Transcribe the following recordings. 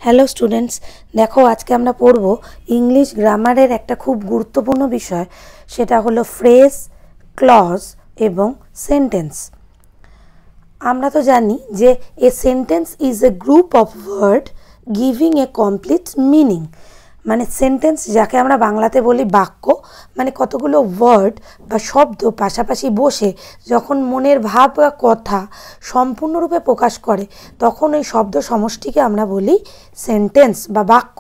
Hello students, দেখো আজকে আমরা পড়ব ইংলিশ গ্রামারের একটা খুব গুরুত্বপূর্ণ বিষয়, সেটা হলো ফ্রেজ, ক্লজ এবং সেন্টেন্স। আমরা তো জানি যে a sentence is a group of word giving a complete meaning. মানে সেন্টেন্স যাকে আমরা বাংলাতে বলি বাক্য, মানে কতগুলো ওয়ার্ড বা শব্দ পাশাপাশি বসে যখন মনের ভাব বা কথা সম্পূর্ণরূপে প্রকাশ করে, তখন ওই শব্দ সমষ্টিকে আমরা বলি সেন্টেন্স বা বাক্য।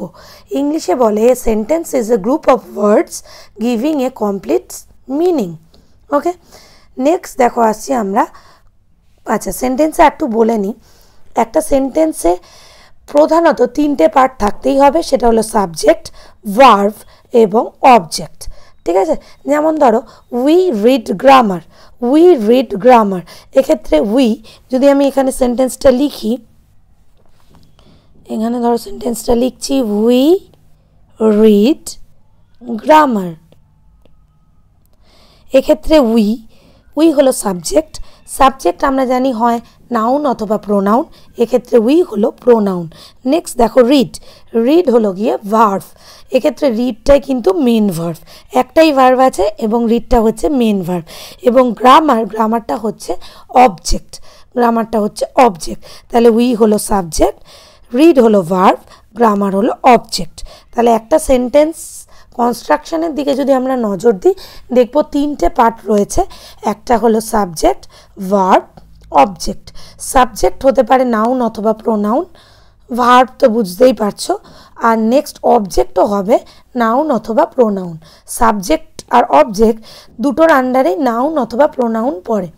ইংলিশে বলে এ sentence is a group of words giving a complete meaning. Okay, next দেখো আসছি আমরা। আচ্ছা, সেন্টেন্সে একটু বলে নিই। একটা সেন্টেন্সে প্রধানত তিনটে পার্ট থাকতেই হবে, সেটা হলো সাবজেক্ট, ভার্ব এবং অবজেক্ট। ঠিক আছে, যেমন ধরো we read grammar, we read grammar, এক্ষেত্রে উই যদি আমি এখানে সেন্টেন্সটা লিখি, এখানে ধরো সেন্টেন্সটা লিখছি উই রিড গ্রামার, এক্ষেত্রে উই হলো সাবজেক্ট। সাবজেক্ট আমরা জানি হয় নাউন অথবা প্রোনাউন, এক্ষেত্রে উই হলো প্রোনাউন। নেক্সট দেখো রিড হলো গিয়ে ভার্ব, এক্ষেত্রে রিডটাই কিন্তু মেন ভার্ব, একটাই ভার্ব আছে এবং রিডটা হচ্ছে মেন ভার্ব। এবং গ্রামারটা হচ্ছে অবজেক্ট, তাহলে উই হলো সাবজেক্ট, রিড হলো ভার্ব, গ্রামার হলো অবজেক্ট। তাহলে একটা সেন্টেন্স কনস্ট্রাকশনের দিকে যদি আমরা নজর দিই, দেখব তিনটে পার্ট রয়েছে। একটা হলো সাবজেক্ট, ভার্ব, অবজেক্ট। সাবজেক্ট হতে পারে নাউন অথবা প্রোনাউন, ভার্ব তো বুঝতেই পারছো, আর নেক্সট অবজেক্টও হবে নাউন অথবা প্রোনাউন। সাবজেক্ট আর অবজেক্ট দুটোর আন্ডারেই নাউন অথবা প্রোনাউন পড়ে,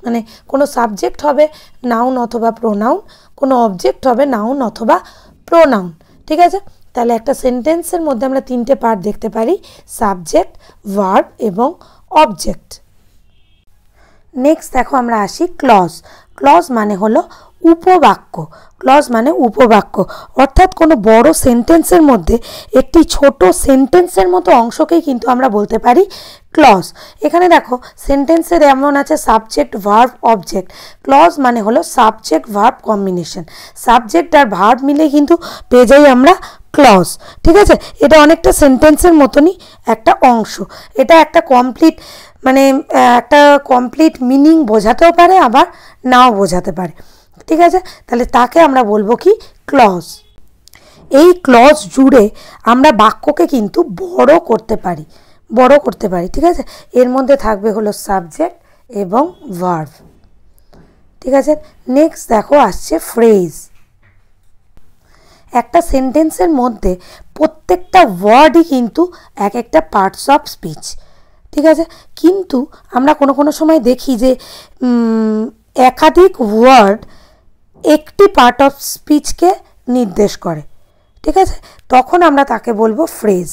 মানে কোনো সাবজেক্ট হবে নাউন অথবা প্রোনাউন, কোনো অবজেক্ট হবে নাউন অথবা প্রোনাউন। ঠিক আছে, তাহলে একটা সেন্টেন্সের মধ্যে আমরা তিনটে পার্ট দেখতে পারি, সাবজেক্ট, ভার্ব এবং অবজেক্ট। নেক্সট দেখো আমরা আসি ক্লজ মানে হলো উপবাক্য। ক্লজ মানে উপবাক্য, অর্থাৎ কোনো বড় সেন্টেন্সের মধ্যে একটি ছোট সেন্টেন্সের মতো অংশকেই কিন্তু আমরা বলতে পারি ক্লজ। এখানে দেখো সেন্টেন্সের এমন আছে সাবজেক্ট, ভার্ব, অবজেক্ট। ক্লজ মানে হলো সাবজেক্ট ভার্ব কম্বিনেশন, সাবজেক্ট আর ভার্ব মিলে কিন্তু পেয়ে যাই আমরা ক্লজ। ঠিক আছে, এটা অনেকটা সেন্টেন্সের মতনই একটা অংশ, এটা একটা কমপ্লিট মিনিং বোঝাতেও পারে, আবার নাও বোঝাতে পারে। ঠিক আছে, তাহলে তাকে আমরা বলবো কি ক্লজ। এই ক্লজ জুড়ে আমরা বাক্যকে কিন্তু বড় করতে পারি। ঠিক আছে, এর মধ্যে থাকবে হলো সাবজেক্ট এবং ভার্ব। ঠিক আছে, নেক্সট দেখো আসছে ফ্রেজ। একটা সেন্টেন্সের মধ্যে প্রত্যেকটা ওয়ার্ডই কিন্তু এক একটা পার্টস অফ স্পিচ। ঠিক আছে, কিন্তু আমরা কোনো সময় দেখি যে একাধিক ওয়ার্ড একটি পার্ট অফ স্পিচকে নির্দেশ করে। ঠিক আছে, তখন আমরা তাকে বলবো ফ্রেজ।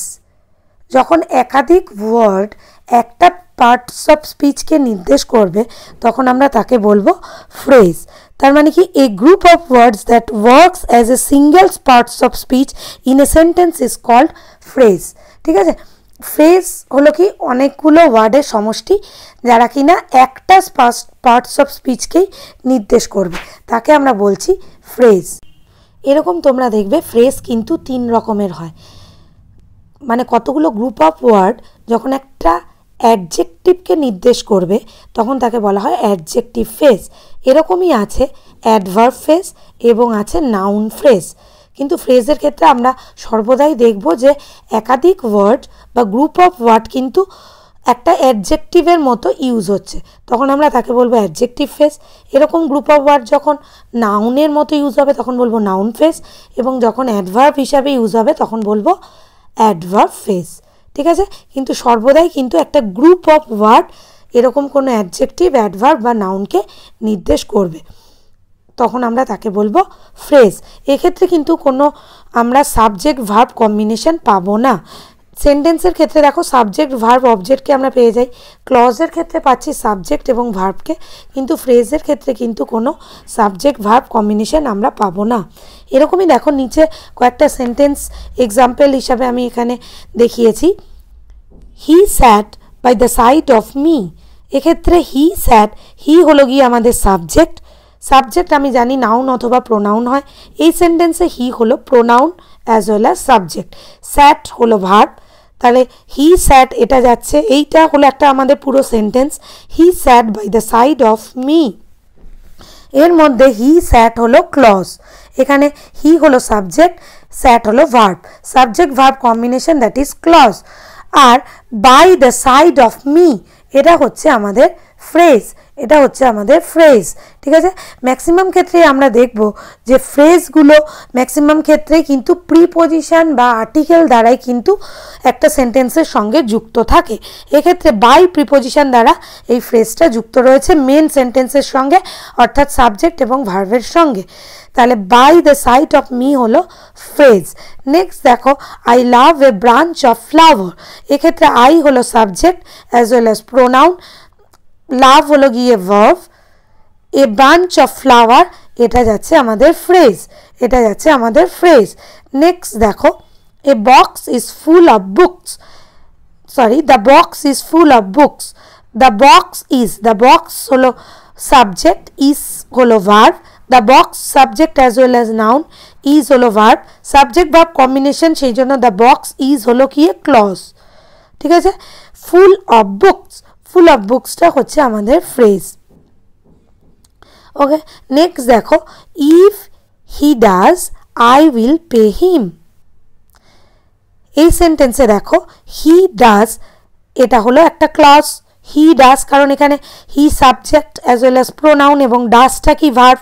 যখন একাধিক ওয়ার্ড একটা পার্টস অফ স্পিচকে নির্দেশ করবে, তখন আমরা তাকে বলবো ফ্রেজ। তার মানে কি, a group of words that works as a single parts of speech in a sentence is called phrase. ঠিক আছে, ফ্রেজ হলো কি অনেকগুলো ওয়ার্ডের সমষ্টি, যারা কিনা একটা পার্টস অফ স্পিচকেই নির্দেশ করবে, তাকে আমরা বলছি ফ্রেজ। এরকম তোমরা দেখবে ফ্রেজ কিন্তু তিন রকমের হয়, মানে কতগুলো গ্রুপ অফ ওয়ার্ড যখন একটা অ্যাডজেক্টিভকে নির্দেশ করবে, তখন তাকে বলা হয় অ্যাডজেক্টিভ ফ্রেজ। এরকমই আছে অ্যাডভার্ব ফ্রেজ এবং আছে নাউন ফ্রেজ। কিন্তু ফ্রেজের ক্ষেত্রে আমরা সর্বদাই দেখব যে একাধিক ওয়ার্ড বা গ্রুপ অফ ওয়ার্ড কিন্তু একটা অ্যাডজেক্টিভের মতো ইউজ হচ্ছে, তখন আমরা তাকে বলবো অ্যাডজেক্টিভ ফ্রেজ। এরকম গ্রুপ অফ ওয়ার্ড যখন নাউনের মতো ইউজ হবে, তখন বলবো নাউন ফ্রেজ, এবং যখন অ্যাডভার্ব হিসাবে ইউজ হবে, তখন বলবো অ্যাডভার্ব ফ্রেজ। ঠিক আছে, কিন্তু সর্বদাই কিন্তু একটা গ্রুপ অফ ওয়ার্ড এরকম কোনো অ্যাডজেক্টিভ, অ্যাডভার্ব বা নাউনকে নির্দেশ করবে, তখন আমরা তাকে বলবো ফ্রেজ। এক্ষেত্রে কিন্তু কোনো আমরা সাবজেক্ট ভার্ব কম্বিনেশন পাবো না। সেন্টেন্সের ক্ষেত্রে দেখো সাবজেক্ট, ভার্ব, অবজেক্টকে আমরা পেয়ে যাই, ক্লজের ক্ষেত্রে পাচ্ছি সাবজেক্ট এবং ভার্বকে, কিন্তু ফ্রেজের ক্ষেত্রে কিন্তু কোনো সাবজেক্ট ভার্ব কম্বিনেশন আমরা পাবো না। এরকমই দেখো নিচে কয়েকটা সেন্টেন্স এক্সাম্পল হিসাবে আমি এখানে দেখিয়েছি। He sat by the side of me, এক্ষেত্রে হি স্যাট, হি হলো গিয়ে আমাদের সাবজেক্ট, সাবজেক্ট আমি জানি নাউন অথবা প্রোনাউন হয়। এই সেন্টেন্সে হি হলো pronoun as well as subject, sat হলো ভার্ব। তাহলে হি স্যাট এটা যাচ্ছে, এইটা হলো একটা আমাদের পুরো sentence, he sat by the side of me. এর মধ্যে হি স্যাট হলো ক্লজ, এখানে হি হলো সাবজেক্ট, স্যাট হলো verb, subject verb combination that is clause. আর by the side of me এটা হচ্ছে আমাদের ফ্রেজ, এটা হচ্ছে আমাদের ফ্রেজ। ঠিক আছে, ম্যাক্সিমাম ক্ষেত্রে আমরা দেখব যে ফ্রেজগুলো ম্যাক্সিমাম ক্ষেত্রে কিন্তু প্রিপোজিশন বা আর্টিকেল দ্বারাই কিন্তু একটা সেন্টেন্সের সঙ্গে যুক্ত থাকে। এক্ষেত্রে বাই প্রিপোজিশন দ্বারা এই ফ্রেজটা যুক্ত রয়েছে মেন সেন্টেন্সের সঙ্গে, অর্থাৎ সাবজেক্ট এবং ভার্বের সঙ্গে। তাহলে by the side of me হলো ফ্রেজ। নেক্সট দেখো, I love a branch of flower, এক্ষেত্রে আই হলো subject as well as pronoun, love হলো গিয়ে verb, a branch of flower এটা যাচ্ছে আমাদের ফ্রেজ, এটা যাচ্ছে আমাদের ফ্রেজ। নেক্সট দেখো, a box is full of books, sorry the box is full of books, the box is, the box হলো সাবজেক্ট, ইজ হলো verb, the box subject as well as noun, is হলো verb, subject verb combination, সেই জন্য the box is হলো কি clause. ঠিক আছে, full of books, full of বুকসটা হচ্ছে আমাদের ফ্রেজ। ওকে, নেক্সট দেখো, if he does I will pay him, এই সেন্টেন্সে দেখো হি ডাজ এটা হলো একটা ক্লজ, হি ডাজ কারণ এখানে he subject as well as pronoun এবং ডাজটা কি ভার্ব,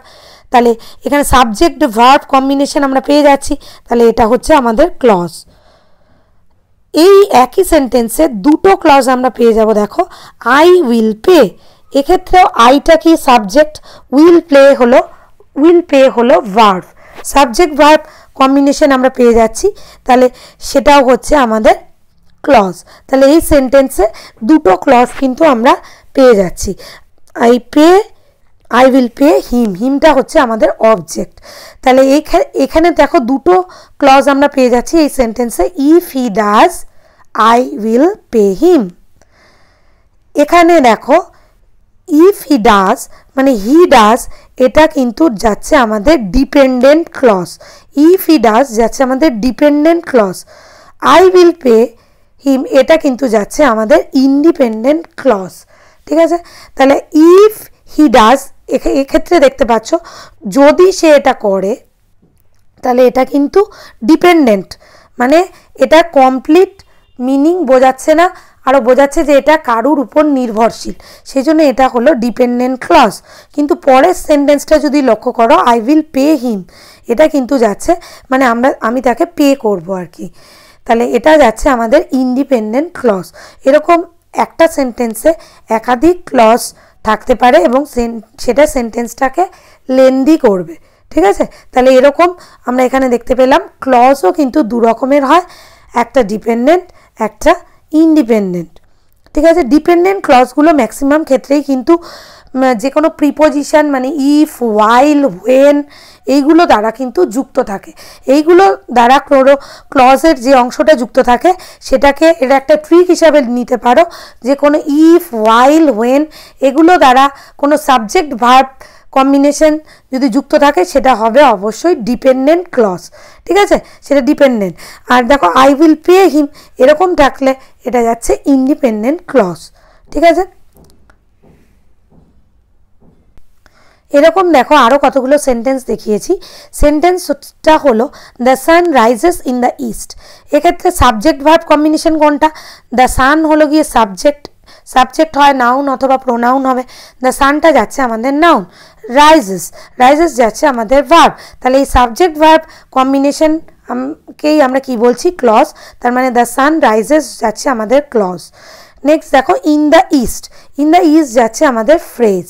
তাহলে এখানে সাবজেক্ট ভার্ব কম্বিনেশন আমরা পেয়ে যাচ্ছি, তাহলে এটা হচ্ছে আমাদের ক্লজ। এই একই সেন্টেন্সে দুটো ক্লজ আমরা পেয়ে যাব, দেখো আই উইল পে, এক্ষেত্রেও আইটা কি সাবজেক্ট, উইল পে হলো ভার্ব, সাবজেক্ট ভার্ব কম্বিনেশন আমরা পেয়ে যাচ্ছি, তাহলে সেটাও হচ্ছে আমাদের ক্লজ। তাহলে এই সেন্টেন্সে দুটো ক্লজ কিন্তু আমরা পেয়ে যাচ্ছি, আই উইল পে হিম, হিমটা হচ্ছে আমাদের অবজেক্ট। তাহলে এখানে দেখো দুটো ক্লজ আমরা পেয়ে যাচ্ছি এই সেন্টেন্সে, if he does I will pay হিম। এখানে দেখো ইফ হি ডাজ মানে হি ডাজ এটা কিন্তু যাচ্ছে আমাদের dependent clause, if he does যাচ্ছে আমাদের dependent clause, I will pay him এটা কিন্তু যাচ্ছে আমাদের ইন্ডিপেন্ডেন্ট ক্লজ। ঠিক আছে, তাহলে ইফ হি ডাজ এক্ষেত্রে দেখতে পাচ্ছ যদি সে এটা করে তাহলে এটা কিন্তু ডিপেন্ডেন্ট, মানে এটা কমপ্লিট মিনিং বোঝাচ্ছে না, আরও বোঝাচ্ছে যে এটা কারুর উপর নির্ভরশীল, সেই জন্য এটা হলো ডিপেন্ডেন্ট ক্লজ। কিন্তু পরের সেন্টেন্সটা যদি লক্ষ্য করো, আই উইল পে হিম এটা কিন্তু যাচ্ছে মানে আমি তাকে পে করব আর কি, তাহলে এটা যাচ্ছে আমাদের ইন্ডিপেন্ডেন্ট ক্লজ। এরকম একটা সেন্টেন্সে একাধিক ক্লজ থাকতে পারে এবং সেটা সেন্টেন্সটাকে লেন্দি করবে। ঠিক আছে, তাহলে এরকম আমরা এখানে দেখতে পেলাম ক্লজও কিন্তু দু রকমের হয়, একটা ডিপেন্ডেন্ট একটা ইন্ডিপেন্ডেন্ট। ঠিক আছে, ডিপেন্ডেন্ট ক্লজগুলো ম্যাক্সিমাম ক্ষেত্রেই কিন্তু যে কোনো প্রিপোজিশন মানে ইফ, ওয়াইল, হোয়েন এইগুলো দ্বারা কিন্তু যুক্ত থাকে, এইগুলো দ্বারা ক্লজের যে অংশটা যুক্ত থাকে সেটাকে এটা একটা ট্রিক হিসাবে নিতে পারো, যে কোনো ইফ, ওয়াইল, হোয়েন এগুলো দ্বারা কোনো সাবজেক্ট ভার্ব কম্বিনেশন যদি যুক্ত থাকে সেটা হবে অবশ্যই ডিপেন্ডেন্ট ক্লজ। ঠিক আছে, সেটা ডিপেন্ডেন্ট। আর দেখো আই উইল পে হিম এরকম থাকলে এটা যাচ্ছে ইন্ডিপেন্ডেন্ট ক্লজ। ঠিক আছে, এরকম দেখো আরও কতগুলো সেন্টেন্স দেখিয়েছি। সেন্টেন্সটা হলো the sun rises in the east, এক্ষেত্রে সাবজেক্ট ভার্ব কম্বিনেশন কোনটা, দ্য সান হলো গিয়ে সাবজেক্ট হয় নাউন অথবা প্রোনাউন হবে, দ্য সানটা যাচ্ছে আমাদের নাউন, রাইজেস যাচ্ছে আমাদের ভার্ব, তাহলে এই সাবজেক্ট ভার্ব কম্বিনেশন কেই আমরা কি বলছি ক্লজ, তার মানে দ্য সান রাইজেস যাচ্ছে আমাদের ক্লজ। নেক্সট দেখো ইন দ্য ইস্ট যাচ্ছে আমাদের ফ্রেজ।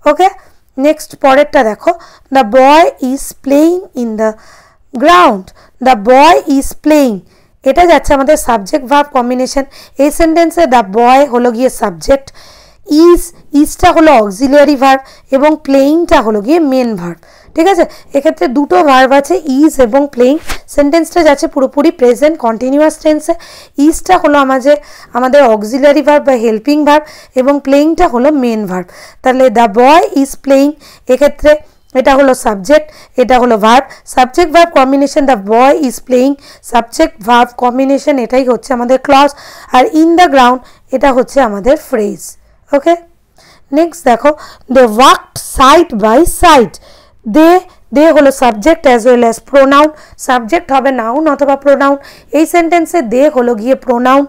ওকে, নেক্সট পরেরটা দেখো, the boy is playing in the ground, the boy is playing এটা যাচ্ছে আমাদের সাবজেক্ট ভার্ব কম্বিনেশন, এই সেন্টেন্সে দ্য বয় হলো গিয়ে সাবজেক্ট, ইজটা হলো অক্সিলিয়ারি ভার্ব এবং প্লেয়িংটা হলো গিয়ে মেন ভার্ব। ঠিক আছে, এক্ষেত্রে দুটো ভার্ব আছে ইজ এবং প্লেয়িং, সেন্টেন্সটা যাচ্ছে পুরোপুরি প্রেজেন্ট কন্টিনিউয়াস টেন্সে, ইজটা হলো আমাদের অক্সিলিয়ারি ভার্ব বা হেল্পিং ভার্ব এবং প্লেয়িংটা হলো মেন ভার্ব। তাহলে দ্য বয় ইজ প্লেয়িং এক্ষেত্রে এটা হলো সাবজেক্ট, এটা হলো verb. Subject verb combination the boy is playing, subject verb combination এটাই হচ্ছে আমাদের ক্লজ। আর ইন দ্য গ্রাউন্ড এটা হচ্ছে আমাদের ফ্রেজ। ওকে, নেক্সট দেখো, they walked side by side. They হলো subject as well as pronoun. Subject হবে নাউন অথবা প্রোনাউন। এই সেন্টেন্সে দে হলো গিয়ে প্রোনাউন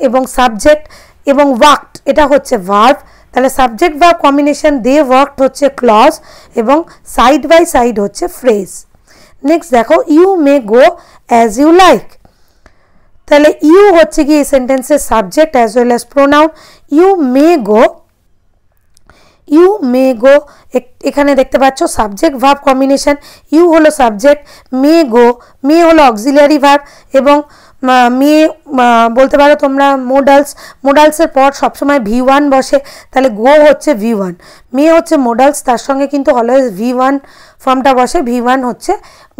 এবং সাবজেক্ট, এবং ওয়াকড এটা হচ্ছে ভার্ব। তাহলে subject verb combination they walked হচ্ছে ক্লজ এবং সাইড বাই সাইড হচ্ছে ফ্রেজ। নেক্সট দেখো, you may go as you like. তাহলে ইউ হচ্ছে কি এই সেন্টেন্সের subject as well as pronoun. You may go, you may go এখানে দেখতে পাচ্ছ সাবজেক্ট ভার্ব কম্বিনেশন। ইউ হলো সাবজেক্ট, মে গো, মে হলো অক্সিলিয়ারি ভার্ব এবং মে বলতে পারো তোমরা মোডালস, মোডালসের পর সবসময় V1 বসে, তাহলে গো হচ্ছে V1, মে হচ্ছে মোডালস, তার সঙ্গে কিন্তু অলওয়েজ V1 ফর্মটা বসে, V1 হচ্ছে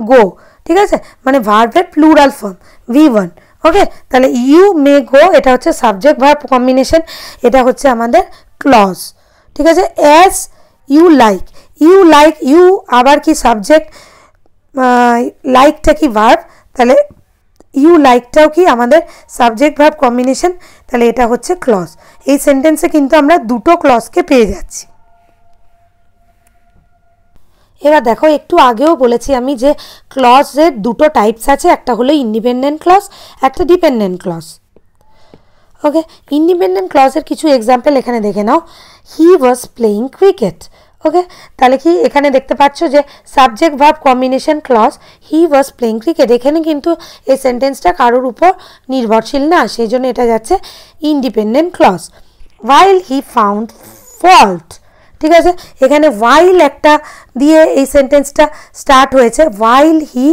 গো। ঠিক আছে, মানে ভার্বের প্লুরাল ফর্ম V1। ওকে, তাহলে ইউ মে গো এটা হচ্ছে সাবজেক্ট ভার্ব কম্বিনেশন, এটা হচ্ছে আমাদের ক্লজ। ঠিক আছে, as you like, you like, you আবার কি সাবজেক্ট, লাইকটা কি ভার্ব, তাহলে ইউ লাইকটাও কি আমাদের সাবজেক্ট ভার্ব কম্বিনেশন, তাহলে এটা হচ্ছে ক্লজ। এই সেন্টেন্সে কিন্তু আমরা দুটো ক্লজকে পেয়ে যাচ্ছি। এবার দেখো, একটু আগেও বলেছি আমি যে ক্লজের দুটো টাইপস আছে, একটা হলো ইন্ডিপেন্ডেন্ট ক্লজ, একটা ডিপেন্ডেন্ট ক্লজ। ওকে, ইন্ডিপেন্ডেন্ট ক্লজের কিছু এক্সাম্পল এখানে দেখে নাও। হি ওয়াজ প্লেয়িং ক্রিকেট। ওকে, তাহলে কি এখানে দেখতে পাচ্ছ যে subject verb combination clause, he was playing cricket. এখানে কিন্তু এই সেন্টেন্সটা কারোর উপর নির্ভরশীল না, সেই জন্য এটা যাচ্ছে independent clause. While he found fault. ঠিক আছে, এখানে ওয়াইল একটা দিয়ে এই সেন্টেন্সটা স্টার্ট হয়েছে, ওয়াইল হি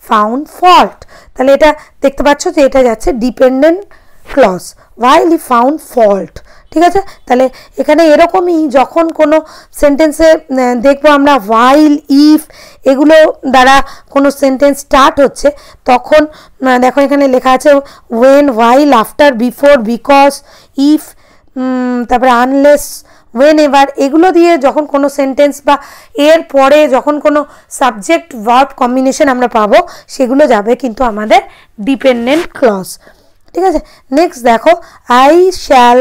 ফাউন্ড ফল্ট, তাহলে এটা দেখতে পাচ্ছ যে এটা যাচ্ছে dependent clause, while he found fault. ঠিক আছে, তাহলে এখানে এরকমই যখন কোনো সেন্টেন্সে দেখবো আমরা ওয়াইল, ইফ এগুলো দ্বারা কোনো সেন্টেন্স স্টার্ট হচ্ছে, তখন দেখো এখানে লেখা আছে when, while, after, before, because, if, তারপরে আনলেস, ওয়েন এভার, এগুলো দিয়ে যখন কোনো সেন্টেন্স বা এর পরে যখন কোনো সাবজেক্ট ভার্ব কম্বিনেশন আমরা পাবো, সেগুলো যাবে কিন্তু আমাদের ডিপেন্ডেন্ট ক্লজ। ঠিক আছে, নেক্সট দেখো, আই শ্যাল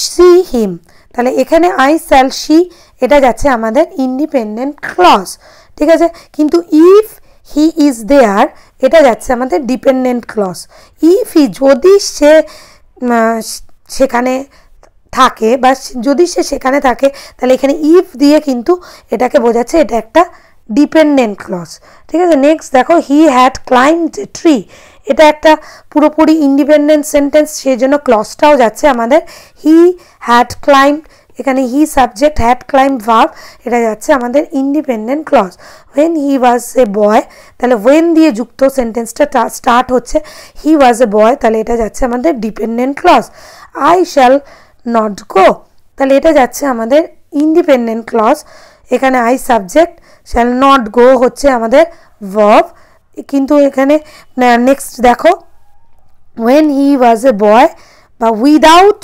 সি হিম। তাহলে এখানে আই শ্যাল সি এটা যাচ্ছে আমাদের ইন্ডিপেন্ডেন্ট ক্লজ। ঠিক আছে, কিন্তু ইফ হি ইজ দেয়ার এটা যাচ্ছে আমাদের ডিপেন্ডেন্ট ক্লজ। ইফ হি, যদি সে সেখানে থাকে বা যদি সে সেখানে থাকে, তাহলে এখানে ইফ দিয়ে কিন্তু এটাকে বোঝাচ্ছে এটা একটা ডিপেন্ডেন্ট ক্লজ। ঠিক আছে, নেক্সট দেখো, he had climbed a tree. এটা একটা পুরোপুরি ইন্ডিপেন্ডেন্ট সেন্টেন্স, সেই জন্য ক্লজটাও যাচ্ছে আমাদের হি হ্যাড ক্লাইম্বড, এখানে he subject, had climbed verb, এটা যাচ্ছে আমাদের independent clause. When he was a বয়, তাহলে ওয়েন দিয়ে যুক্ত সেন্টেন্সটা স্টার্ট হচ্ছে, হি ওয়াজ এ বয়, তাহলে এটা যাচ্ছে আমাদের dependent clause. I shall not go, তাহলে এটা যাচ্ছে আমাদের ইন্ডিপেন্ডেন্ট ক্লজ, এখানে I subject, shall not go হচ্ছে আমাদের ভার্ব। কিন্তু এখানে নেক্সট দেখো, when he was a boy বা without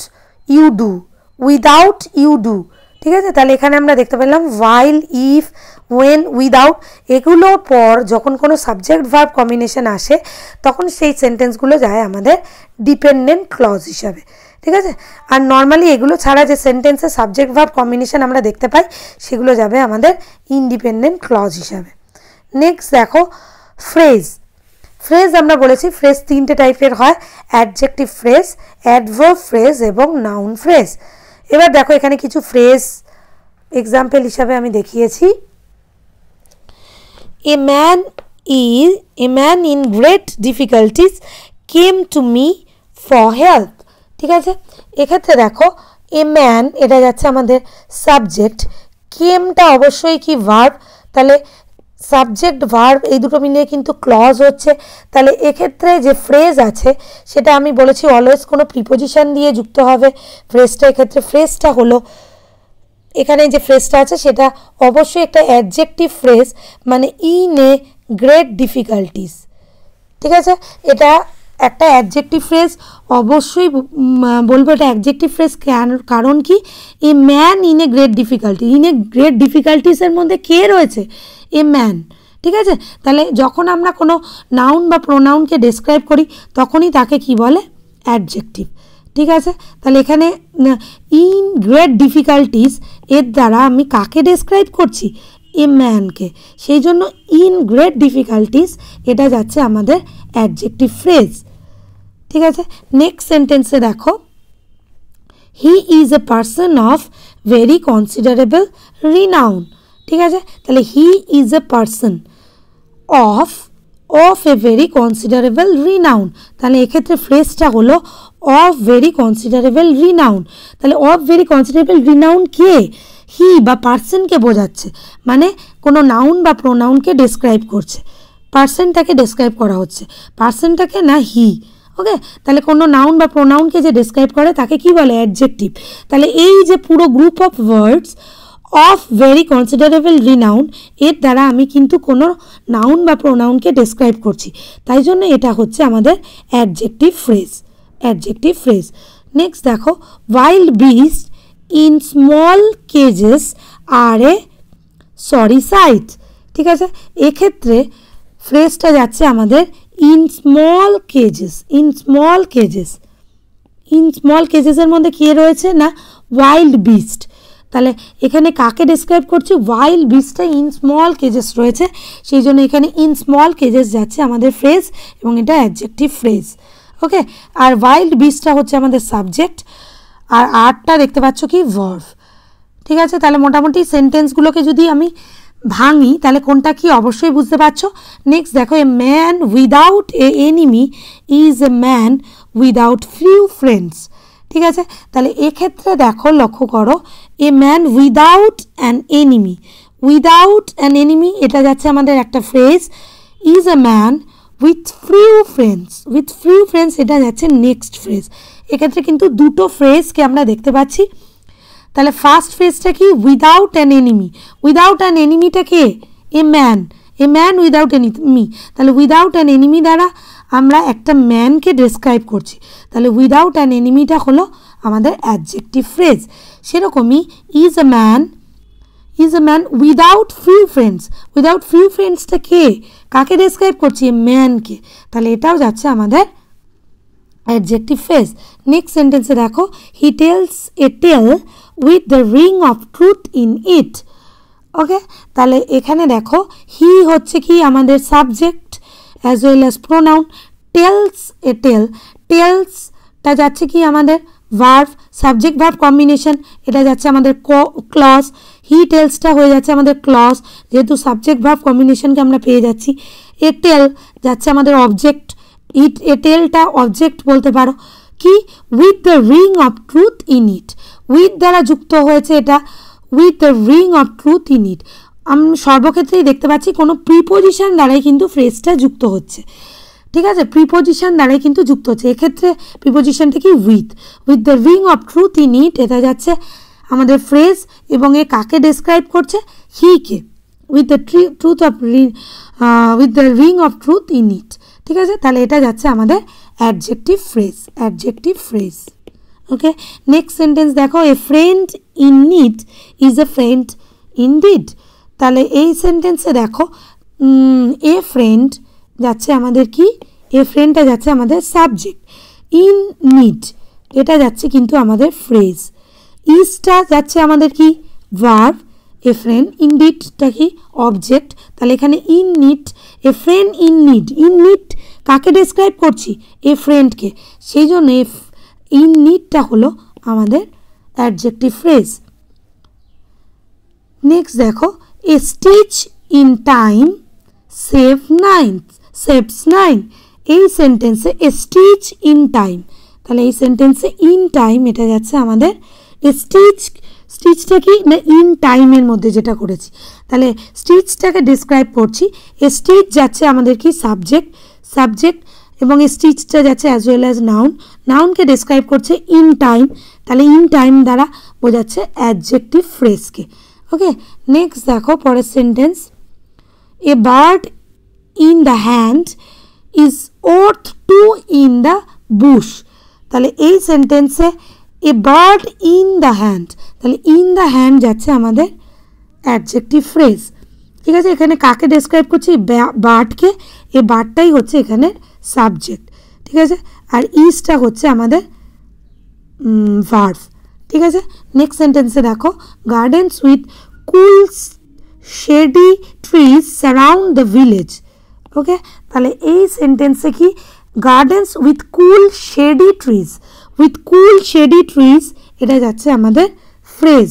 you do, without you do. ঠিক আছে, তাহলে এখানে আমরা দেখতে পেলাম ওয়াইল, ইফ, ওয়েন, উইদাউট এগুলোর পর যখন কোনো সাবজেক্ট ভার্ব কম্বিনেশন আসে, তখন সেই সেন্টেন্সগুলো যায় আমাদের ডিপেন্ডেন্ট ক্লজ হিসাবে। ঠিক আছে, আর নর্মালি এগুলো ছাড়া যে সেন্টেন্সে সাবজেক্ট ভার্ব কম্বিনেশন আমরা দেখতে পাই, সেগুলো যাবে আমাদের ইন্ডিপেন্ডেন্ট ক্লজ হিসাবে। নেক্সট দেখো, ফ্রেজ। ফ্রেজ আমরা বলেছি ফ্রেজ তিনটে টাইপের হয়, অ্যাডজেক্টিভ ফ্রেজ, অ্যাডভার্ব ফ্রেজ এবং নাউন ফ্রেজ। এবার দেখো এখানে কিছু ফ্রেজ এক্সাম্পল হিসাবে আমি দেখিয়েছি। এ man in great difficulties came to me for help. ঠিক আছে, এক্ষেত্রে দেখো এ ম্যান এটা যাচ্ছে আমাদের সাবজেক্ট, কেমটা অবশ্যই কি ভার্ব, তাহলে সাবজেক্ট ভার্ব এই দুটো মিলিয়ে কিন্তু ক্লজ হচ্ছে। তাহলে এক্ষেত্রে যে ফ্রেজ আছে সেটা আমি বলেছি অলওয়েজ কোনো প্রিপোজিশন দিয়ে যুক্ত হবে ফ্রেজটা। এক্ষেত্রে ফ্রেজটা হলো, এখানে যে ফ্রেজটা আছে সেটা অবশ্যই একটা অ্যাডজেক্টিভ ফ্রেজ, মানে ইন এ গ্রেট ডিফিকাল্টিস। ঠিক আছে, এটা একটা অ্যাডজেক্টিভ ফ্রেজ অবশ্যই বলবো এটা অ্যাডজেক্টিভ ফ্রেজ, কারণ কি a man in a great difficulty, in a great ডিফিকাল্টিসের মধ্যে কে রয়েছে? A man. ঠিক আছে, তাহলে যখন আমরা কোনো নাউন বা প্রোনাউনকে ডেসক্রাইব করি তখনই তাকে কি বলে? অ্যাডজেক্টিভ। ঠিক আছে, তাহলে এখানে ইন গ্রেট ডিফিকাল্টিস এর দ্বারা আমি কাকে ডেসক্রাইব করছি? এ ম্যানকে। সেই জন্য ইন গ্রেট ডিফিকাল্টিস এটা যাচ্ছে আমাদের অ্যাডজেক্টিভ ফ্রেজ। ঠিক আছে, নেক্সট সেন্টেন্সে দেখো, he is a person of very considerable renown. ঠিক আছে, তাহলে he is a person of a very considerable renown. তাহলে এক্ষেত্রে ফ্রেজটা হলো অফ ভেরি কনসিডারেবল রিনাউন। তাহলে অফ ভেরি কনসিডারেবল রিনাউন কে? হি বা পার্সনকে বোঝাচ্ছে, মানে কোনো নাউন বা প্রোনাউনকে ডেসক্রাইব করছে, পার্সনটাকে ডেসক্রাইব করা হচ্ছে, পার্সনটাকে না হি। ওকে, তাহলে কোনো নাউন বা প্রোনাউনকে যে ডেসক্রাইব করে তাকে কি বলে? অ্যাডজেক্টিভ। তাহলে এই যে পুরো group of words of very considerable renown এর দ্বারা আমি কিন্তু কোনো নাউন বা প্রোনাউনকে ডেসক্রাইব করছি, তাই জন্য এটা হচ্ছে আমাদের adjective phrase. Adjective phrase. Next দেখো, wild beast in small cages are a sorry sight. ঠিক আছে, এক্ষেত্রে ফ্রেজটা যাচ্ছে আমাদের in small cages. In small cages, in small কেজেসের মধ্যে কে রয়েছে? না ওয়াইল্ড বিস্ট। তাহলে এখানে কাকে ডেসক্রাইব করছি? ওয়াইল্ড বিস্টটা ইন স্মল কেজেস রয়েছে, সেই জন্য এখানে ইন স্মল কেজেস যাচ্ছে আমাদের ফ্রেজ এবং এটা অ্যাডজেক্টিভ ফ্রেজ। ওকে, আর ওয়াইল্ড বিস্টটা হচ্ছে আমাদের সাবজেক্ট, আর আরটা দেখতে পাচ্ছ কি? ভার্ব। ঠিক আছে, তাহলে মোটামুটি সেন্টেন্সগুলোকে যদি আমি ভাঙি তাহলে কোনটা কি অবশ্যই বুঝতে পারছো। নেক্সট দেখো, a man without a enemy is a man without few friends. ঠিক আছে, তাহলে এক্ষেত্রে দেখো, লক্ষ্য করো, a man without an enemy, without an enemy এটা যাচ্ছে আমাদের একটা phrase. Is a man with few friends, with few friends এটা যাচ্ছে নেক্সট ফ্রেজ। এক্ষেত্রে কিন্তু দুটো ফ্রেজকে আমরা দেখতে পাচ্ছি। তাহলে ফার্স্ট ফ্রেজটা কি? Without an enemy. Without an এনিমিটা কে? A man, a man without enemy. তাহলে উইদাউট অ্যান এনিমি দ্বারা আমরা একটা ম্যানকে ডেসক্রাইব করছি, তাহলে উইদাউট অ্যান এনিমিটা হলো আমাদের অ্যাডজেক্টিভ ফ্রেজ। সেরকমই is a man, is a man without few friends. Without few ফ্রেন্ডসটা কে? কাকে ডেসক্রাইব করছি? এ ম্যানকে। তাহলে এটাও যাচ্ছে আমাদের অ্যাডজেক্টিভ ফ্রেজ। নেক্সট সেন্টেন্সে দেখো, he tells a tale with the ring of truth in it. Okay, তাহলে এখানে দেখো, হি হচ্ছে কি আমাদের subject as well as pronoun. Tells a tale, টেলসটা যাচ্ছে কি আমাদের ভার্ব, সাবজেক্ট ভার্ব কম্বিনেশন, এটা যাচ্ছে আমাদের ক্লজ। হি টেলসটা হয়ে যাচ্ছে আমাদের ক্লজ, যেহেতু সাবজেক্ট ভার্ব কম্বিনেশনকে আমরা পেয়ে যাচ্ছি। এ টেল যাচ্ছে আমাদের অবজেক্ট, ইট এ টেলটা অবজেক্ট বলতে পারো। কি? With the ring of truth in it, with দ্বারা যুক্ত হয়েছে এটা, with the ring of truth in ইট। আমি সর্বক্ষেত্রেই দেখতে পাচ্ছি কোনো প্রিপোজিশন দ্বারাই কিন্তু ফ্রেজটা যুক্ত হচ্ছে। ঠিক আছে, প্রিপোজিশন দ্বারাই কিন্তু যুক্ত হচ্ছে। এক্ষেত্রে প্রিপোজিশনটা কি? With, with the ring of truth in it এটা যাচ্ছে আমাদের ফ্রেজ, এবং এ কাকে ডেসক্রাইব করছে? হিকে, with the truth of with the ring of truth in it. ঠিক আছে, তাহলে এটা যাচ্ছে আমাদের adjective phrase, adjective phrase. Okay, next sentence দেখো, a friend in need is a friend indeed. তাহলে এই সেন্টেন্সে দেখো, এ ফ্রেন্ড যাচ্ছে আমাদের কি? এ ফ্রেন্ডটা যাচ্ছে আমাদের সাবজেক্ট, ইন নিড এটা যাচ্ছে কিন্তু আমাদের ফ্রেজ, ইজটা যাচ্ছে আমাদের কি? ভার্ব, এ ফ্রেন্ড, ইনডিডটা কি? অবজেক্ট। তাহলে এখানে in need, A friend in need, in need কাকে ডেসক্রাইব করছি? এ ফ্রেন্ডকে, সেই জন্য ইন নিডটা হলো আমাদের অ্যাডজেক্টিভ ফ্রেজ। নেক্সট দেখো, এ stitch in time saves nine. এই সেন্টেন্সে এ স্টিচ ইন টাইম, তাহলে এই সেন্টেন্সে ইন টাইম এটা যাচ্ছে আমাদের এ স্টিচটা কি? না ইন টাইমের মধ্যে যেটা করেছি, তাহলে স্টিচটাকে ডিসক্রাইব করছি। এ স্টিচ যাচ্ছে আমাদের কি? সাবজেক্ট, এবং এই স্টিচটা যাচ্ছে অ্যাজ ওয়েল অ্যাজ নাউন, নাউনকে ডিসক্রাইব করছে ইন টাইম, তাহলে ইন টাইম দ্বারা বোঝাচ্ছে অ্যাডজেক্টিভ ফ্রেজকে। ওকে, নেক্সট দেখো পরের sentence, a bird in the hand is oath to in the bush, তাহলে এই সেন্টেন্সে a bird in the hand, তাহলে ইন দ্য হ্যান্ড যাচ্ছে আমাদের অ্যাডজেক্টিভ ফ্রেজ। ঠিক আছে, এখানে কাকে ডেসক্রাইব করছি? বার্ডকে। এই বার্ডটাই হচ্ছে এখানে সাবজেক্ট। ঠিক আছে, আর ইজটা হচ্ছে আমাদের ভার্ব। ঠিক আছে, নেক্সট সেন্টেন্সে দেখো, gardens with cool shady trees surround the village. Okay, তাহলে এই সেন্টেন্সে কি? Gardens with cool shady trees, with cool shady trees এটা যাচ্ছে আমাদের ফ্রেজ।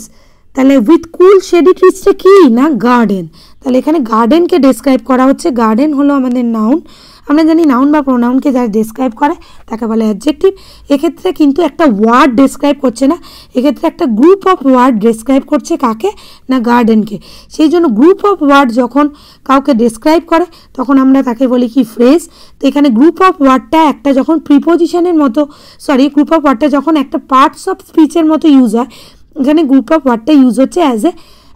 তাহলে উইথ কুল শেডি ট্রিজটা কি না? গার্ডেন। তাহলে এখানে গার্ডেনকে ডেসক্রাইব করা হচ্ছে। গার্ডেন হলো আমাদের নাউন। আমরা জানি নাউন বা প্রোনাউনকে যারা ডেসক্রাইব করে তাকে বলে অ্যাডজেক্টিভ। এক্ষেত্রে কিন্তু একটা ওয়ার্ড ডেসক্রাইব করছে না, এক্ষেত্রে একটা গ্রুপ অফ ওয়ার্ড ডেসক্রাইব করছে। কাকে না? গার্ডেনকে। সেই জন্য গ্রুপ অফ ওয়ার্ড যখন কাউকে ডেসক্রাইব করে তখন আমরা তাকে বলি কি? ফ্রেজ। তো এখানে গ্রুপ অফ ওয়ার্ডটা একটা যখন প্রিপোজিশনের মতো, গ্রুপ অফ ওয়ার্ডটা যখন একটা পার্টস অফ স্পিচের মতো ইউজ হয়, এখানে গ্রুপ অফ ওয়ার্ডটা ইউজ হচ্ছে অ্যাজ এ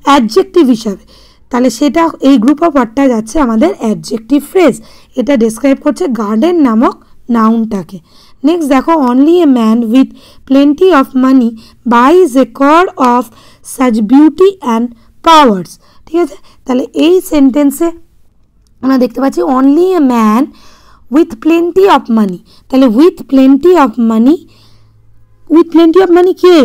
অ্যাডজেক্টিভ হিসাবে। তাহলে সেটা এই গ্রুপ অফ ওয়ার্ডটা যাচ্ছে আমাদের অ্যাডজেক্টিভ ফ্রেজ। এটা ডেসক্রাইব করছে গার্ডেন নামক নাউনটাকে। নেক্সট দেখো, only a man with plenty of money buys a cord of such beauty and powers. ঠিক আছে, তাহলে এই সেন্টেন্সে আমরা দেখতে পাচ্ছি only a man with plenty of money. তাহলে with plenty of money, with plenty of মানি কে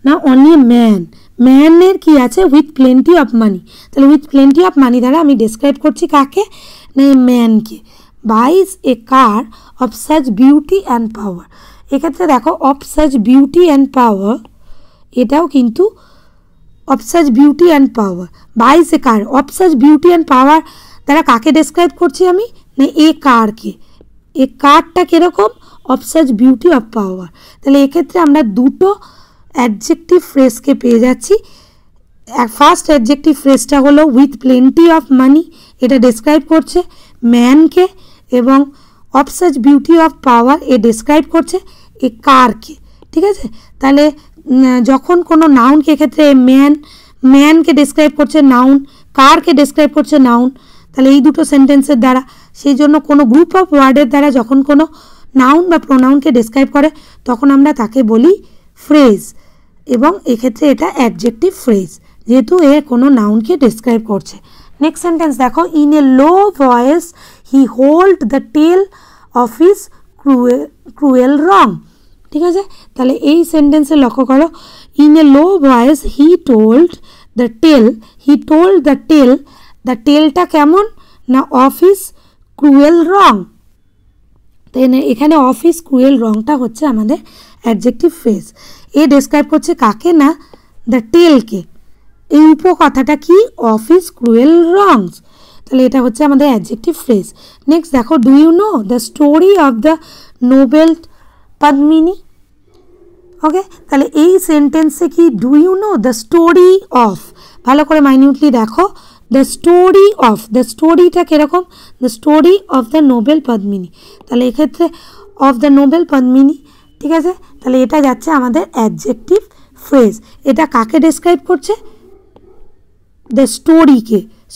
না? Only a man. ম্যানের কি আছে? With plenty of money. তাহলে উইথ প্লেন্টি অফ মানি দ্বারা আমি ডেসক্রাইব করছি কাকে না? এই ম্যানকে। Buys a car of such beauty and power. এক্ষেত্রে দেখো of such beauty and power, এটাও কিন্তু of such beauty and power. Buys a car of such beauty and power দ্বারা কাকে ডেসক্রাইব করছি আমি না? এ কারকে। এ কারটা কীরকম? Of such beauty of power. তাহলে এক্ষেত্রে আমরা দুটো অ্যাডজেক্টিভ ফ্রেজকে পেয়ে যাচ্ছি। ফার্স্ট অ্যাডজেক্টিভ ফ্রেজটা হলো উইথ প্লেন্টি অফ মানি, এটা ডেসক্রাইব করছে ম্যানকে, এবং of such beauty of power A describe করছে এ কারকে। ঠিক আছে, তাহলে যখন কোনো নাউনকে, এক্ষেত্রে ম্যানকে ডেসক্রাইব করছে নাউন, কারকে ডেসক্রাইব করছে নাউন, তাহলে এই দুটো সেন্টেন্সের দ্বারা, সেই জন্য কোনো গ্রুপ অফ ওয়ার্ডের দ্বারা যখন কোনো নাউন বা প্রোনাউনকে ডেসক্রাইব করে তখন আমরা তাকে বলি ফ্রেজ, এবং এক্ষেত্রে এটা অ্যাডজেক্টিভ ফ্রেজ যেহেতু এ কোনো নাউনকে ডেসক্রাইব করছে। নেক্সট সেন্টেন্স দেখো, in a low voice he hold the tale of his cruel wrong. ঠিক আছে, তাহলে এই সেন্টেন্সে লক্ষ্য করো, in a low voice he told the tale, he told the tale, the টেলটা কেমন না? Of his cruel wrong. তো এখানে অফ হিজ ক্রুয়েল রংটা হচ্ছে আমাদের অ্যাডজেক্টিভ ফ্রেজ। এ ডেসক্রাইব করছে কাকে না? দ্য টেলকে। এই উপকথাটা কি? Of his cruel wrongs. তাহলে এটা হচ্ছে আমাদের অ্যাডজেক্টিভ ফ্রেজ। নেক্সট দেখো, do you know the story of the noble Padmini. Okay, তাহলে এই সেন্টেন্সে কি? Do you know the story of, ভালো করে মাইনিউটলি দেখো, দ্য স্টোরি অফ, দ্য স্টোরিটা কীরকম? The story of the noble Padmini. তাহলে এক্ষেত্রে অফ দ্য নোবেল পদ্মিনী। ঠিক আছে, তাহলে এটা যাচ্ছে আমাদের অ্যাডজেক্টিভ ফ্রেজ। এটা কাকে ডেসক্রাইব করছে? দ্য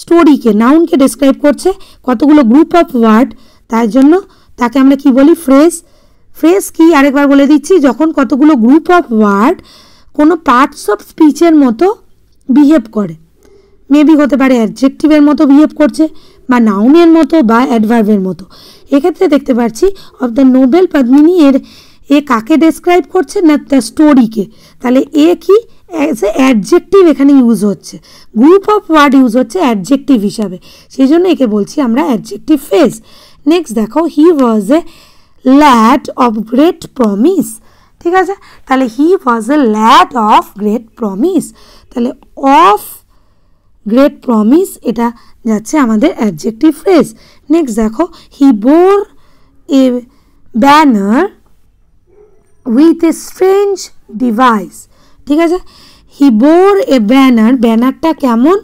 স্টোরিকে নাউনকে ডেসক্রাইব করছে। কতগুলো গ্রুপ অফ ওয়ার্ড, তার জন্য তাকে আমরা কি বলি? ফ্রেজ। ফ্রেজ কি আরেকবার বলে দিচ্ছি, যখন কতগুলো গ্রুপ অফ ওয়ার্ড কোনো পার্টস অফ স্পিচের মতো বিহেভ করে, মেবি হতে পারে অ্যাডজেক্টিভের মতো বিহেভ করছে, বা নাউনের মতো, বা অ্যাডভার্বের মতো। এক্ষেত্রে দেখতে পাচ্ছি অফ দ্য নোবেল পদ্মিনী এ কাকে ডেসক্রাইব করছে না? দ্য স্টোরিকে। তাহলে এ কি? অ্যাজ এ অ্যাডজেক্টিভ এখানে ইউজ হচ্ছে, গ্রুপ অফ ওয়ার্ড ইউজ হচ্ছে অ্যাডজেক্টিভ হিসাবে, সেই জন্য একে বলছি আমরা অ্যাডজেক্টিভ ফ্রেজ। নেক্সট দেখো, he was a lad of great promise. ঠিক আছে, তাহলে he was a lad of great promise. তাহলে অফ গ্রেট প্রমিস এটা যাচ্ছে আমাদের অ্যাডজেক্টিভ ফ্রেজ। নেক্সট দেখো, he bore a banner with a strange device. ঠিক আছে, হি বোর এ ব্যানার, ব্যানারটা কেমন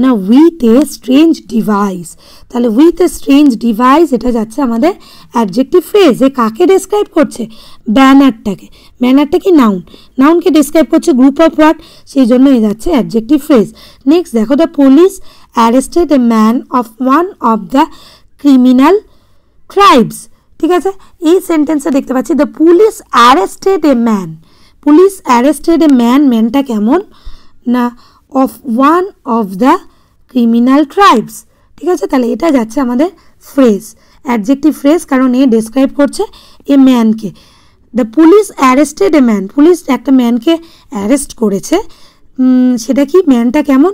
না? With a strange device. তাহলে উইথ এ স্ট্রেঞ্জ ডিভাইস এটা যাচ্ছে আমাদের অ্যাডজেক্টিভ ফ্রেজ। এ কাকে ডেসক্রাইব করছে? ব্যানারটাকে। ব্যানারটা কি? নাউনকে ডেসক্রাইব করছে, গ্রুপ অফ ওয়ার্ড, সেই জন্য এ যাচ্ছে অ্যাডজেক্টিভ ফ্রেজ। নেক্সট দেখো, the police arrested a man of one of the tribes. ঠিক আছে, এই সেন্টেন্সে দেখতে পাচ্ছি the police arrested a man. Police arrested a man, ম্যানটা কেমন না of one of the criminal tribes. ঠিক আছে, তাহলে এটা যাচ্ছে আমাদের ফ্রেজ, অ্যাডজেক্টিভ ফ্রেজ, কারণ এ ডেসক্রাইব করছে এ ম্যানকে। The police arrested a man, police একটা ম্যানকে অ্যারেস্ট করেছে, সেটা কি, ম্যানটা কেমন,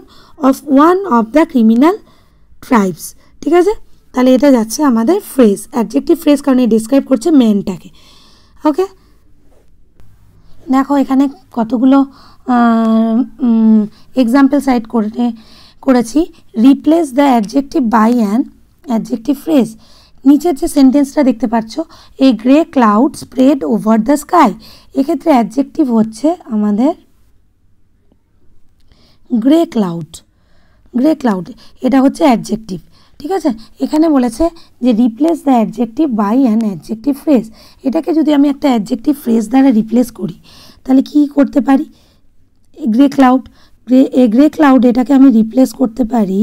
of one of the criminal tribes. ঠিক আছে, তাহলে এটা যাচ্ছে আমাদের ফ্রেজ, অ্যাডজেক্টিভ ফ্রেজ, কারণ এই ডিসক্রাইব করছে ম্যানটাকে। ওকে, দেখো এখানে কতগুলো এক্সাম্পল সাইট করেছি। Replace the adjective by an adjective phrase. নিচের যে সেন্টেন্সটা দেখতে পাচ্ছ, a grey cloud spread over the sky, এক্ষেত্রে অ্যাডজেক্টিভ হচ্ছে আমাদের গ্রে ক্লাউড। গ্রে ক্লাউড এটা হচ্ছে অ্যাডজেক্টিভ। ঠিক আছে, এখানে বলেছে যে replace the adjective by an adjective phrase. এটাকে যদি আমি একটা অ্যাডজেক্টিভ ফ্রেজ দ্বারা রিপ্লেস করি তাহলে কি করতে পারি, গ্রে ক্লাউড, গ্রে ক্লাউড এটাকে আমি রিপ্লেস করতে পারি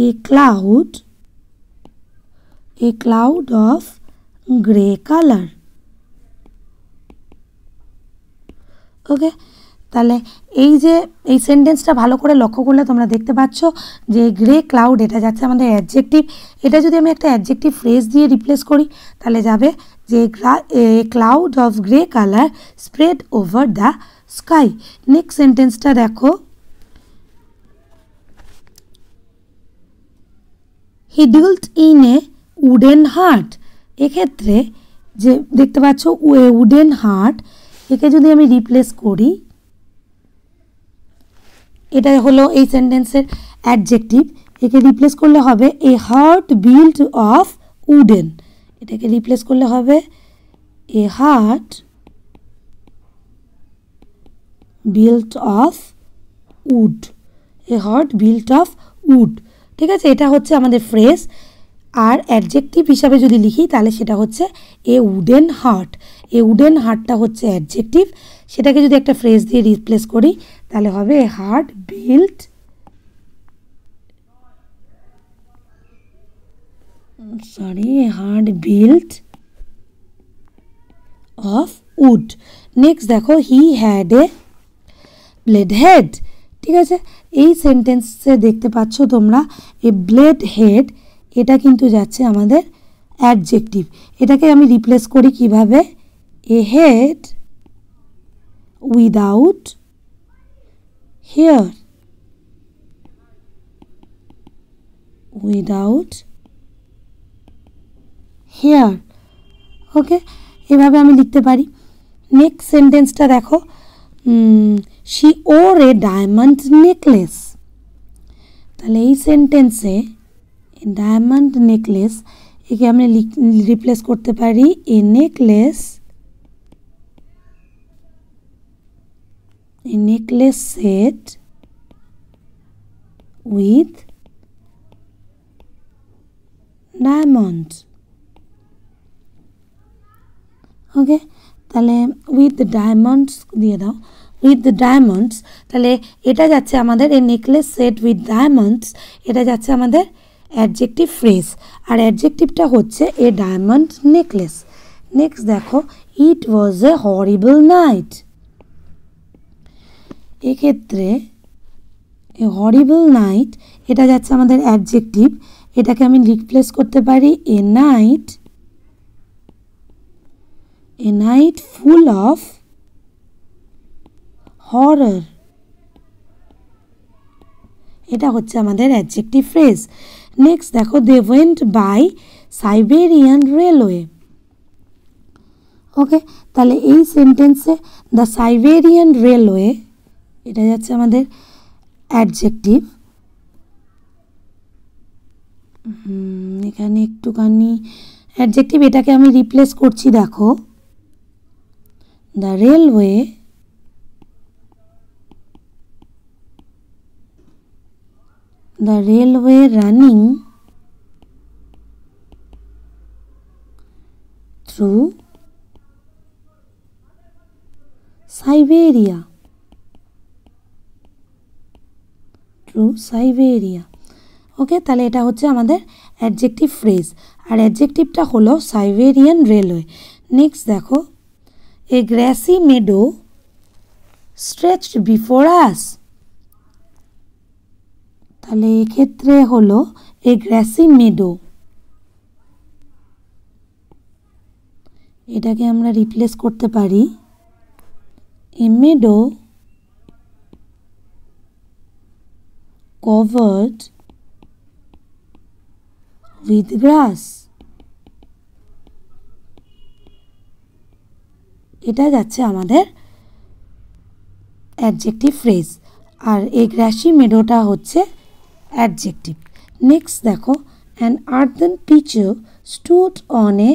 a cloud of grey colour. Okay, তাহলে এই যে এই সেন্টেন্সটা ভালো করে লক্ষ্য করলে তোমরা দেখতে পাচ্ছ যে গ্রে ক্লাউড এটা যাচ্ছে আমাদের অ্যাডজেক্টিভ। এটা যদি আমি একটা অ্যাডজেক্টিভ ফ্রেজ দিয়ে রিপ্লেস করি তাহলে যাবে যে cloud of grey colour spread over the sky. Next সেন্টেন্সটা দেখো, হি ডিল্ট ইন এ উডেন হার্ট। এক্ষেত্রে যে দেখতে পাচ্ছ উডেন হার্ট, একে যদি আমি রিপ্লেস করি, এটা হলো এই সেন্টেন্সের অ্যাডজেক্টিভ, একে রিপ্লেস করলে হবে a hut built of wooden. এটাকে রিপ্লেস করলে হবে a hut built of wood, a hut built of wood. ঠিক আছে, এটা হচ্ছে আমাদের ফ্রেজ। আর অ্যাডজেক্টিভ হিসাবে যদি লিখি তাহলে সেটা হচ্ছে এ উডেন হার্ট। এ উডেন হার্টটা হচ্ছে অ্যাডজেক্টিভ, সেটাকে যদি একটা ফ্রেজ দিয়ে রিপ্লেস করি তাহলে হবে a hut built of wood. Next দেখো, he had a blade head. ঠিক আছে, এই সেন্টেন্সে দেখতে পাচ্ছ তোমরা এ ব্লেড হেড, এটা কিন্তু যাচ্ছে আমাদের অ্যাডজেক্টিভ। এটাকে আমি রিপ্লেস করি কিভাবে, এ হেড উইদাউট হেয়ার, ওকে, এভাবে আমি লিখতে পারি। নেক্সট সেন্টেন্সটা দেখো, she or a diamond necklace. তাহলে এই সেন্টেন্সে ডায়মন্ড নেকলেস, একে আমি রিপ্লেস করতে পারি এ নেকলেস সেট উইথ ডায়মন্ড। ওকে, তাহলে উইথ ডায়মন্ডস দিয়ে দাও, উইথ দ্য ডায়মন্ডস, তাহলে এটা যাচ্ছে আমাদের এ নেকলেস সেট উইথ ডায়মন্ডস, এটা যাচ্ছে আমাদের অ্যাডজেক্টিভ ফ্রেজ। আর অ্যাডজেক্টিভটা হচ্ছে এ ডায়মন্ড নেকলেস। নেক্সট দেখো, ইট ওয়াজ এ হরিবল নাইট। এক্ষেত্রে এ হরিবল নাইট এটা যাচ্ছে আমাদের অ্যাডজেক্টিভ, এটাকে আমি রিপ্লেস করতে পারি a night full of horror. এটা হচ্ছে আমাদের অ্যাডজেক্টিভ ফ্রেজ। নেক্সট দেখো, they went by Siberian railway. Okay, তাহলে এই সেন্টেন্সে দ্য সাইবেরিয়ান রেলওয়ে এটা যাচ্ছে আমাদের অ্যাডজেক্টিভ। এখানে একটুখানি অ্যাডজেক্টিভ, এটাকে আমি রিপ্লেস করছি, দেখো the railway running through Siberia. Okay, তাহলে এটা হচ্ছে আমাদের অ্যাডজেক্টিভ ফ্রেজ, আর অ্যাডজেক্টিভটা হলো সাইবেরিয়ান রেলওয়ে। নেক্সট দেখো, a grassy meadow stretched before us. তাহলে এক্ষেত্রে হলো এ গ্রাসি মেডো, এটাকে আমরা রিপ্লেস করতে পারি এ মেডো covered with grass। এটা যাচ্ছে আমাদের অ্যাডজেক্টিভ ফ্রেজ, আর এই গ্রাসি মেডোটা হচ্ছে অ্যাডজেক্টিভ। নেক্সট দেখো, an earthen pitcher stood on a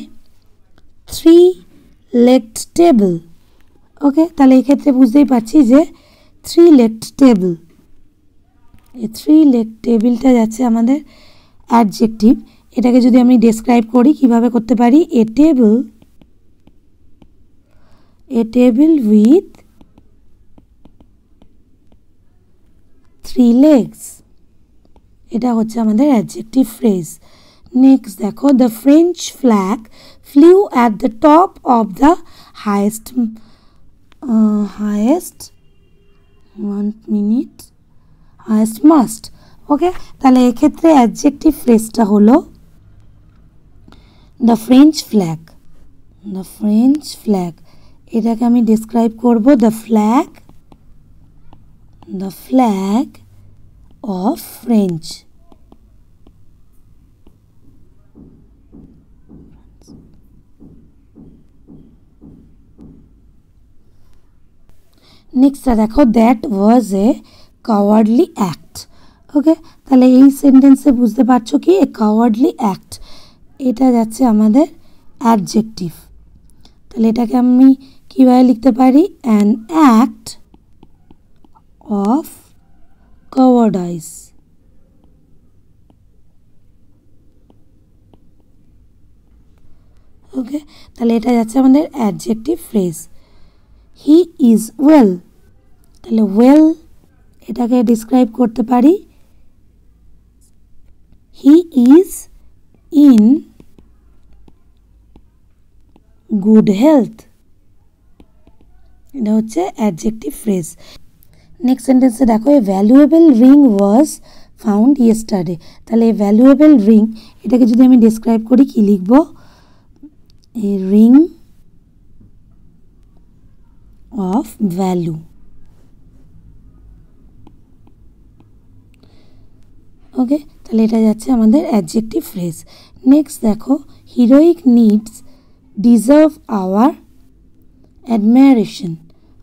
3-legged table. Okay, তাহলে এক্ষেত্রে বুঝতেই পারছি যে 3-legged টেবিল, এই 3-legged টেবিলটা যাচ্ছে আমাদের অ্যাডজেক্টিভ। এটাকে যদি আমি ডেসক্রাইব করি কিভাবে করতে পারি, এ টেবিল উইথ 3 legs, এটা হচ্ছে আমাদের অ্যাডজেক্টিভ ফ্রেজ। নেক্সট দেখো, the French flag flew at the top of the highest mast. Okay, তাহলে এক্ষেত্রে অ্যাডজেক্টিভ ফ্রেজটা হলো দ্য ফ্রেঞ্চ ফ্ল্যাগ। এটাকে আমি ডিসক্রাইব করব, দ্য ফ্ল্যাগ অফ ফ্রেঞ্চ। নেক্সটটা দেখো, that was a cowardly act. Okay, তাহলে এই সেন্টেন্সে বুঝতে পারছো কি, এ কাওয়ার্ডলি অ্যাক্ট, এটা যাচ্ছে আমাদের অ্যাডজেক্টিভ। তাহলে এটাকে আমি কীভাবে লিখতে পারি, অ্যান অ্যাক্ট অফ কাওয়ার্ডাইস। ওকে, তাহলে এটা যাচ্ছে আমাদের adjective phrase. He is well, তাহলে ওয়েল এটাকে ডিসক্রাইব করতে পারি he is in good health, এটা হচ্ছে অ্যাডজেক্টিভ ফ্রেজ। নেক্সট সেন্টেন্সে দেখো, a valuable ring was found yesterday. তাহলে এ ভ্যালুয়েবল রিং, এটাকে যদি আমি ডিসক্রাইব করি কি লিখব, a ring of value. Okay, তাহলে এটা যাচ্ছে আমাদের অ্যাডজেক্টিভ ফ্রেজ। নেক্সট দেখো, heroic needs deserve our admiration.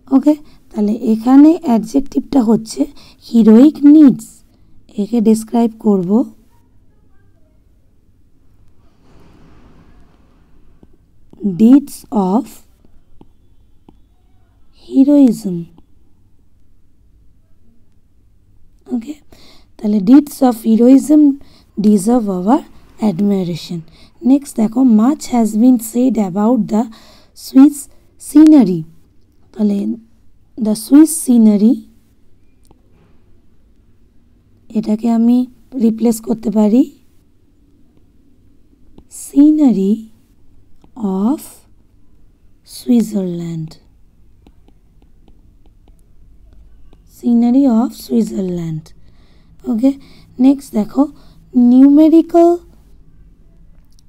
Okay, তাহলে এখানে অ্যাডজেক্টিভটা হচ্ছে হিরোইক নিডস, একে ডেসক্রাইব করব ডিডস অফ হিরোইজম। ওকে, তাহলে deeds of heroism deserve our admiration. Next দেখো, much has been said about the Swiss scenery. তাহলে দ্য সুইস সিনারি, এটাকে আমি রিপ্লেস করতে পারি scenery of Switzerland. Okay, next দেখো, numerical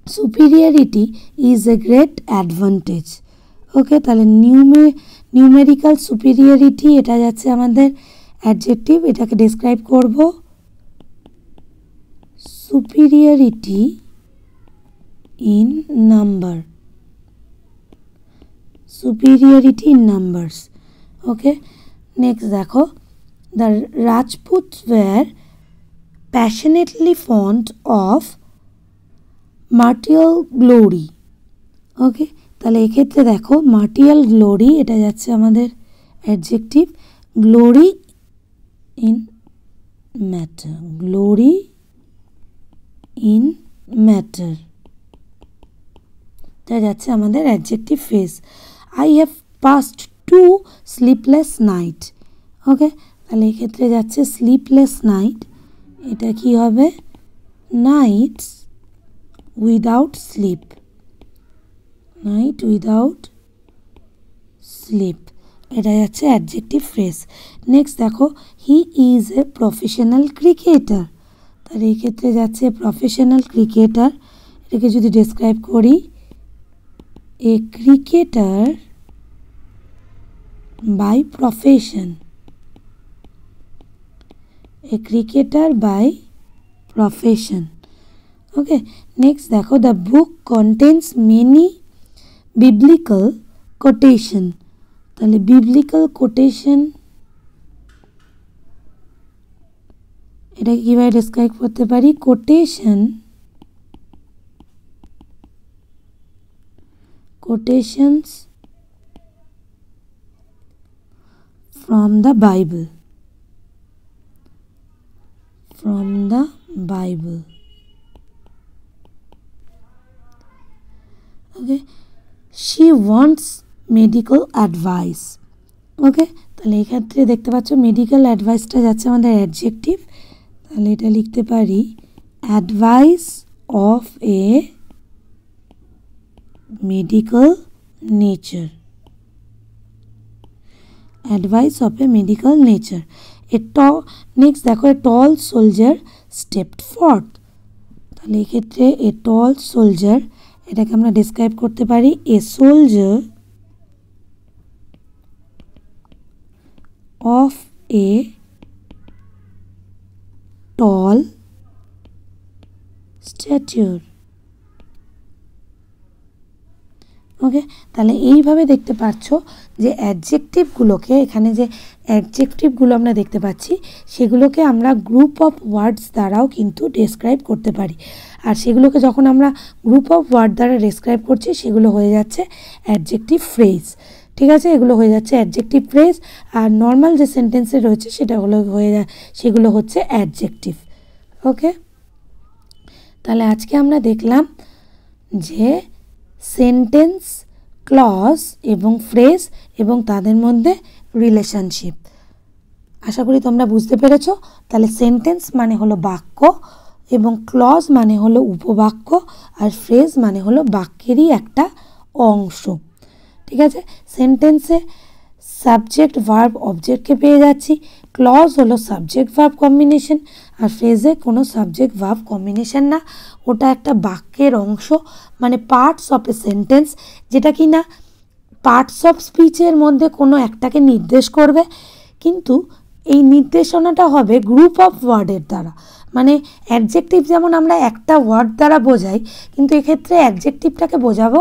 superiority is a great advantage. Okay, তাহলে numerical superiority, এটা যাচ্ছে আমাদের অ্যাডজেক্টিভ। এটাকে ডেসক্রাইব করব superiority in numbers. Okay, next দেখো, the Rajputs were passionately fond of martial glory. Okay, তাহলে এক্ষেত্রে দেখো, মার্টিয়াল গ্লোরি, এটা যাচ্ছে আমাদের অ্যাডজেক্টিভ। গ্লোরি ইন ম্যাটার, এটা যাচ্ছে আমাদের adjective phrase. I have passed 2 sleepless night. Okay, তাহলে এক্ষেত্রে যাচ্ছে স্লিপলেস নাইট, এটা কি হবে, nights without sleep. Night without sleep, এটা যাচ্ছে অ্যাডজেক্টিভ ফ্রেজ। নেক্সট দেখো, he is a professional cricketer, তাহলে এই ক্ষেত্রে যাচ্ছে প্রফেশনাল ক্রিকেটার। এটাকে যদি ডেসক্রাইব করি, a cricketer by profession, a cricketer by profession. Okay, next দেখো, the book contains many biblical quotation, তাহলে বিবলিক্যাল কোটেশন এটাকে কীভাবে ডেসক্রাইব করতে পারি? Quotation, quotations from the Bible, from the Bible. Okay, she wants medical advice. ওকে, তাহলে এই ক্ষেত্রে দেখতে পাচ্ছ মেডিকেল অ্যাডভাইসটা যাচ্ছে আমাদের অ্যাডজেক্টিভ, তাহলে এটা লিখতে পারি advice of A medical nature, advice of A medical nature. Next দেখো, এ টল সোলজার স্টেপড ফর্থ, তাহলে এই ক্ষেত্রে এ টল সোলজার এটাকে আমরা ডিসক্রাইব করতে পারি a soldier of a tall stature. ওকে, তাহলে এইভাবে দেখতে পাচ্ছ যে অ্যাডজেক্টিভগুলোকে, এখানে যে অ্যাডজেক্টিভগুলো আমরা দেখতে পাচ্ছি সেগুলোকে আমরা গ্রুপ অফ ওয়ার্ডস দ্বারাও কিন্তু ডেসক্রাইব করতে পারি। আর সেগুলোকে যখন আমরা গ্রুপ অফ ওয়ার্ড দ্বারা ডেসক্রাইব করছি সেগুলো হয়ে যাচ্ছে অ্যাডজেক্টিভ ফ্রেজ। ঠিক আছে, এগুলো হয়ে যাচ্ছে অ্যাডজেক্টিভ ফ্রেজ। আর নর্মাল যে সেন্টেন্সে রয়েছে সেগুলো হচ্ছে অ্যাডজেক্টিভ। ওকে, তাহলে আজকে আমরা দেখলাম যে সেন্টেন্স, ক্লজ এবং ফ্রেজ এবং তাদের মধ্যে রিলেশনশিপ। আশা করি তোমরা বুঝতে পেরেছো। তাহলে সেন্টেন্স মানে হলো বাক্য, এবং ক্লজ মানে হলো উপবাক্য, আর ফ্রেজ মানে হলো বাক্যেরই একটা অংশ। ঠিক আছে, সেন্টেন্সে সাবজেক্ট ভার্ব অবজেক্টকে পেয়ে যাচ্ছি, ক্লজ হলো সাবজেক্ট ভার্ব কম্বিনেশন, আর ফ্রেজে কোনো সাবজেক্ট ভার্ব কম্বিনেশন না, ওটা একটা বাক্যের অংশ, মানে পার্টস অফ এ সেন্টেন্স, যেটা কি না পার্টস অফ স্পিচের মধ্যে কোনো একটাকে নির্দেশ করবে, কিন্তু এই নির্দেশনাটা হবে গ্রুপ অফ ওয়ার্ডের দ্বারা। মানে অ্যাডজেক্টিভ যেমন আমরা একটা ওয়ার্ড দ্বারা বোঝাই, কিন্তু এক্ষেত্রে অ্যাডজেক্টিভটাকে বোঝাবো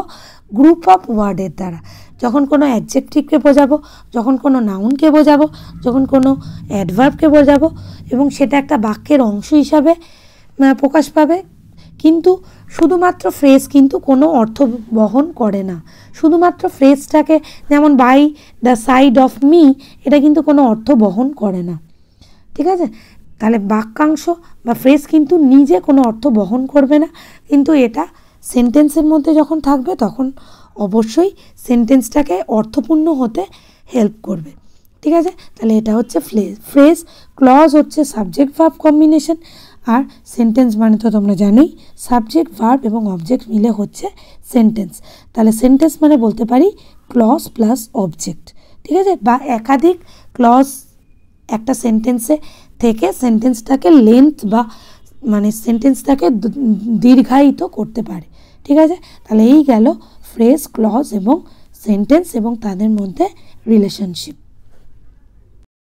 গ্রুপ অফ ওয়ার্ডের দ্বারা। যখন কোনো অ্যাডজেক্টিভকে বোঝাবো, যখন কোনো নাউনকে বোঝাবো, যখন কোনো অ্যাডভার্বকে বোঝাবো, এবং সেটা একটা বাক্যের অংশ হিসাবে প্রকাশ পাবে। কিন্তু শুধুমাত্র ফ্রেজ কিন্তু কোনো অর্থ বহন করে না। শুধুমাত্র ফ্রেজটাকে, যেমন by the side of me, এটা কিন্তু কোনো অর্থ বহন করে না। ঠিক আছে, তাহলে বাক্যাংশ বা ফ্রেজ কিন্তু নিজে কোনো অর্থ বহন করবে না, কিন্তু এটা সেন্টেন্সের মধ্যে যখন থাকবে তখন অবশ্যই সেন্টেন্সটাকে অর্থপূর্ণ হতে হেল্প করবে। ঠিক আছে, তাহলে এটা হচ্ছে ফ্রেজ। ক্লজ হচ্ছে সাবজেক্ট ভার্ব কম্বিনেশন, আর সেন্টেন্স মানে তো তোমরা জানোই সাবজেক্ট ভার্ব এবং অবজেক্ট মিলে হচ্ছে সেন্টেন্স। তাহলে সেন্টেন্স মানে বলতে পারি ক্লজ প্লাস অবজেক্ট। ঠিক আছে, বা একাধিক ক্লজ একটা সেন্টেন্সে থেকে সেন্টেন্সটাকে লেন্থ বা মানে সেন্টেন্সটাকে দীর্ঘায়িত করতে পারে। ঠিক আছে, তাহলে এই গেল ফ্রেজ, ক্লজ এবং সেন্টেন্স এবং তাদের মধ্যে রিলেশনশিপ।